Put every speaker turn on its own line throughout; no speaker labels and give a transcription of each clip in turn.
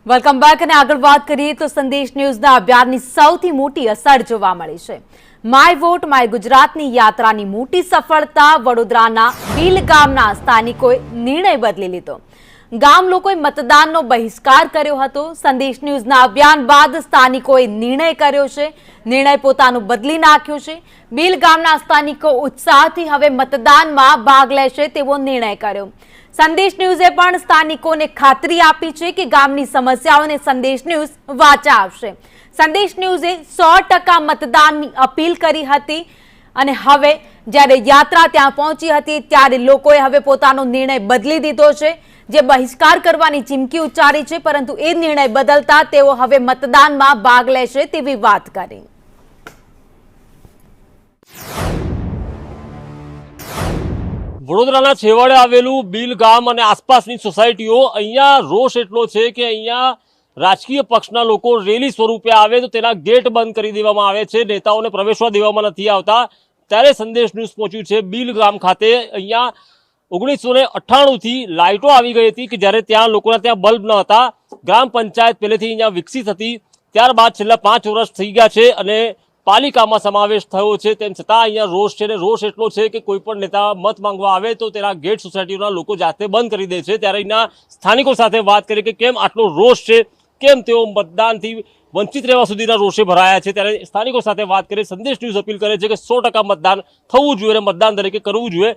Welcome back અને આગળ વાત કરીએ તો સંદેશ ન્યૂઝના અભિયાનની સૌથી મોટી અસર જોવા મળી છે। માય વોટ માય ગુજરાતની યાત્રાની મોટી સફળતા વડોદરાના ભીલ ગામના સ્થાનિકોએ નિર્ણય બદલી લીધો। ગામ લોકોએ મતદાનનો બહિષ્કાર કર્યો હતો। સંદેશ ન્યૂઝના અભિયાન બાદ સ્થાનિકોએ નિર્ણય કર્યો છે। નિર્ણય પોતાનું બદલી નાખ્યો છે। ભીલ ગામના સ્થાનિકો ઉત્સાહથી હવે મતદાનમાં ભાગ લેશે તેવો નિર્ણય કર્યો। સંદેશ ન્યૂઝે પણ સ્થાનિકોને ખાતરી આપી છે કે ગામની સમસ્યાઓને સંદેશ ન્યૂઝ વાચા આપશે। સંદેશ ન્યૂઝે 100% મતદાનની અપીલ કરી હતી અને હવે જ્યારે યાત્રા ત્યાં પહોંચી હતી ત્યારે લોકોએ હવે પોતાનો નિર્ણય બદલી દીધો છે। જે બહિષ્કાર કરવાની ચીમકી ઉચ્ચારી છે પરંતુ એ નિર્ણય બદલતા તેઓ હવે મતદાનમાં ભાગ લેશે તેવી વાત કરી।
વડોદરાના છેવાડે આવેલું ભીલ ગામ અને આસપાસની સોસાયટીઓ અહીંયા રોષ એટલો છે કે અહીંયા રાજકીય પક્ષના લોકો રેલી સ્વરૂપે આવે તો તેના ગેટ બંધ કરી દેવામાં આવે છે। નેતાઓને પ્રવેશવા દેવામાં નથી આવતા। ત્યારે સંદેશ ન્યૂઝ પહોંચ્યું છે ભીલ ગામ ખાતે। અહીંયા 1998થી લાઇટો આવી ગઈ હતી કે જ્યારે ત્યાં લોકોના ત્યાં બલ્બ ન હતા। ગ્રામ પંચાયત પહેલેથી અહીંયા વિકસિત હતી, ત્યારબાદ છેલ્લા 5 વર્ષ થઈ ગયા છે અને પાલિકામાં સમાવેશ થયો છે। તેમ છતાં અહીંયા રોષ છે ને રોષ એટલો છે કે કોઈ પણ નેતા મત માંગવા આવે તો તેના ગેટ સોસાયટીના લોકો જાતે બંધ કરી દે છે। ત્યારે અહીંના સ્થાનિકો સાથે વાત કરી કે કેમ આટલો રોષ છે, કેમ તેઓ મતદાનથી વંચિત રહેવા સુધીના રોષે ભરાયા છે। ત્યારે સ્થાનિકો સાથે વાત કરી સંદેશ ન્યૂઝ અપીલ કરે છે કે 100% મતદાન થવું જોઈએ અને મતદાન તરીકે કરવું જોઈએ।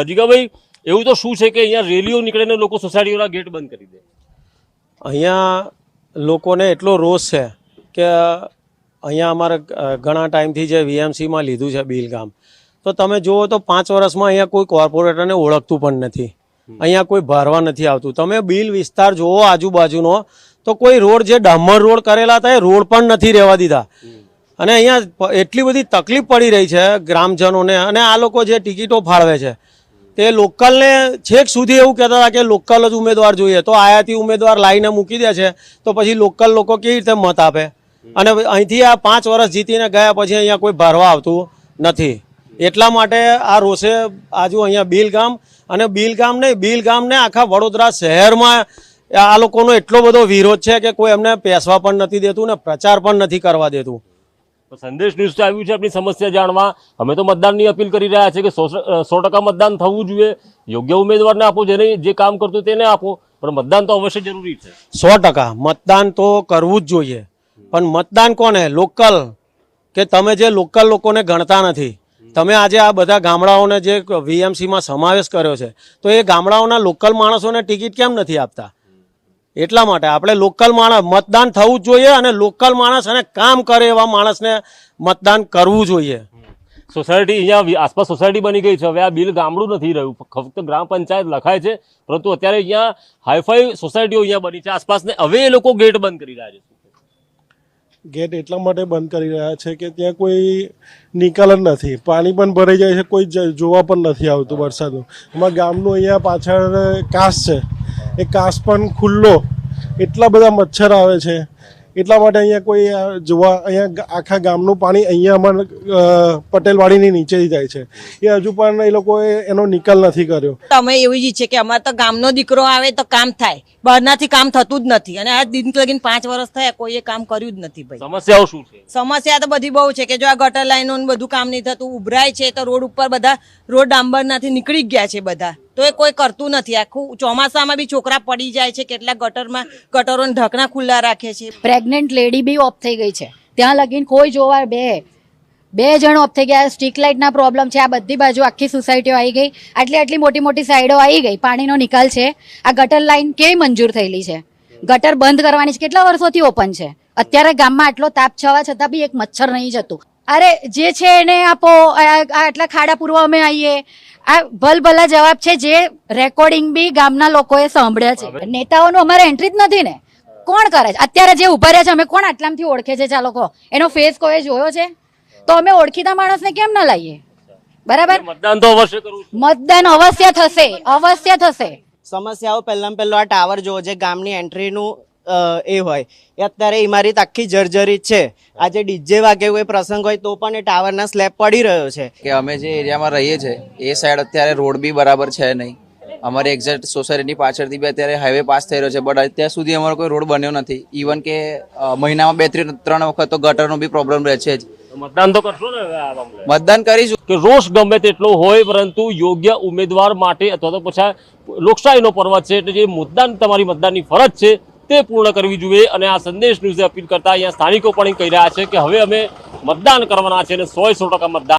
જીગાભાઈ, એવું તો શું છે કે અહીંયા રેલીઓ નીકળે ને લોકો સોસાયટીઓના ગેટ બંધ કરી દે?
અહીંયા લોકોને એટલો રોષ છે કે અહીંયા અમારે ઘણા ટાઈમથી જે વીએમસીમાં લીધું છે ભીલ ગામ, તો તમે જુઓ તો 5 વર્ષમાં અહીંયા કોઈ કોર્પોરેટરને ઓળખતું પણ નથી। અહીંયા કોઈ ભરવા નથી આવતું। તમે ભીલ વિસ્તાર જુઓ આજુબાજુનો તો કોઈ રોડ જે ડામર રોડ કરેલા હતા એ રોડ પણ નથી રહેવા દીધા અને અહીંયા એટલી બધી તકલીફ પડી રહી છે ગ્રામજનોને। અને આ લોકો જે ટિકિટો ફાળવે છે તે લોકલને છેક સુધી એવું કહેતા હતા કે લોકલ જ ઉમેદવાર જોઈએ, તો આયાથી ઉમેદવાર લાવીને મૂકી દે છે તો પછી લોકલ લોકો કેવી રીતે મત આપે? અને અહીંથી આ 5 વર્ષ જીતીને ગયા પછી અહીંયા કોઈ ભરવા આવતું નથી। એટલા માટે આ રોષે આજુ અહીંયા ભીલ ગામ અને ભીલ ગામ ને આખા વડોદરા શહેરમાં આ લોકોનો એટલો બધો વિરોધ છે કે કોઈ એમને પેસવા પણ નથી દેતું ને પ્રચાર પણ નથી કરવા દેતું।
સંદેશ ન્યૂઝ તો આવ્યું છે આપની સમસ્યા જાણવા। અમે તો મતદાનની અપીલ કરી રહ્યા છે કે 100% મતદાન થવું જોઈએ। યોગ્ય ઉમેદવારને આપો, જેને જે કામ કરતું તેને આપો, પણ મતદાન તો અવશ્ય જરૂરી છે।
100% મતદાન તો કરવું જ જોઈએ, પણ મતદાન કોને? લોકલ। કે તમે જે લોકલ લોકોને ગણતા નથી। તમે આજે આ બધા ગામડાઓને જે વીએમસીમાં સમાવેશ કર્યો છે તો એ ગામડાઓના લોકલ માણસોને ટિકિટ કેમ નથી આપતા? એટલા માટે આપણે લોકલ માણસ મતદાન થવું જ જોઈએ અને લોકલ માણસ અને કામ કરે એવા માણસને મતદાન કરવું જોઈએ।
સોસાયટી અહીંયા આસપાસ સોસાયટી બની ગઈ છે। હવે આ ભીલ ગામડું નથી રહ્યું, ફક્ત ગ્રામ પંચાયત લખાય છે, પરંતુ અત્યારે અહીંયા હાઈફાઈ સોસાયટીઓ અહીંયા બની છે આસપાસને। હવે એ લોકો ગેટ બંધ કરી રહ્યા છે।
ગેટ એટલા માટે બંધ કરી રહ્યા છે કે ત્યાં કોઈ નિકાલ જ નથી। પાણી પણ ભરાઈ જાય છે, કોઈ જોવા પણ નથી આવતું વરસાદનું। અમારા ગામનું અહીંયા પાછળ કાંસ છે, એ કાંસ પણ ખુલ્લો, એટલા બધા મચ્છર આવે છે, એટલા માટે અહીંયા કોઈ જોવા અહીંયા આખા ગામનું પાણી અહીંયા અમારા પટેલવાડીની નીચેથી જાય છે। એ હજુ પણ એ લોકોએ એનો નિકાલ નથી કર્યો।
અમે એવું જ છે કે અમારે તો ગામનો દીકરો આવે તો કામ થાય, બહારનાથી કામ થતું જ નથી અને આ દિન લગીને 5 વર્ષ થયા કોઈએ કામ કર્યું જ નથી। ભાઈ
સમસ્યાઓ શું છે?
સમસ્યા તો બધી બહુ છે કે જો આ ગટર લાઈનો બધું કામ નહીં થતું, ઉભરાય છે તો રોડ ઉપર બધા રોડ ડાંબરનાથી નીકળી ગયા છે બધા, તો એ કોઈ કરતું નથી। આખું ચોમાસામાં બી છોકરા પડી જાય છે, કેટલાક ગટરોને ઢકણા ખુલ્લા રાખે છે।
પ્રેગ્નેન્ટ લેડી બી ઓફ થઈ ગઈ છે, ત્યાં લગીને કોઈ જોવા બે જણ ઓફ થઈ ગયા। સ્ટ્રીટ લાઇટના પ્રોબ્લેમ છે, આ બધી બાજુ આખી સોસાયટીઓ આવી ગઈ, આટલી મોટી સાઈડો આવી ગઈ, પાણીનો નિકાલ છે। આ ગટર લાઈન કેવી મંજૂર થયેલી છે? ગટર બંધ કરવાની છે, કેટલા વર્ષોથી ઓપન છે। અત્યારે ગામમાં આટલો તાપ છવા છતાં બી એક મચ્છર નહીં જતું। અરે જે છે એને આપો, આટલા ખાડા પૂરવા અમે આવીએ। આ ભલભલા જવાબ છે જે રેકોર્ડિંગ બી ગામના લોકોએ સાંભળ્યા છે। નેતાઓનું અમારે એન્ટ્રી જ નથી ને, કોણ કરે છે? અત્યારે જે ઉભા રહ્યા છે અમે કોણ આટલામથી ઓળખે છે? ચાલો કહો, એનો ફેસ કોઈ જોયો છે? તો અમે ઓળખીતા માણસને કેમ ના લાવીએ? બરાબર,
મતદાન તો અવશ્ય કરવું,
મતદાન અવશ્ય થશે, અવશ્ય થશે।
સમસ્યાઓ પહેલો આ ટાવર જો જે ગામની એન્ટ્રીનું એ હોય એ અત્યારે ઇમારત આખી જર્જરિત છે। આજે ડીજે વાગે કોઈ પ્રસંગ હોય તો પણ એ ટાવરના સ્લેબ પડી રહ્યો છે
કે અમે જે એરિયામાં રહીએ છીએ એ સાઈડ અત્યારે રોડ બી બરાબર છે નહીં, અમારી એક્ઝેક્ટ સોસાયટીની પાછળથી બી અત્યારે હાઈવે પાસ થઈ રહ્યો છે, બટ અત્યાર સુધી અમારો કોઈ રોડ બન્યો નથી. ઇવન કે મહિનામાં 2-3 વખત તો ગટરનો બી પ્રોબ્લેમ રહે છે જ.
મતદાન તો કરશો ને હવે આ મામલે?
મતદાન કરીશું.
કે રોષ ગમે તેટલો હોય, પરંતુ યોગ્ય ઉમેદવાર માટે અથવા તો પછી લોકશાહીનો પર્વ છે એટલે જે તમારી મતદાનની ફરજ છે તે પૂર્ણ કરવી જોઈએ. અને આ સંદેશ ન્યૂઝે અપીલ કરતા અહીંયા સ્થાનિકો પણ કહી રહ્યા છે કે હવે અમે મતદાન કરવાના છે અને 100% મતદાન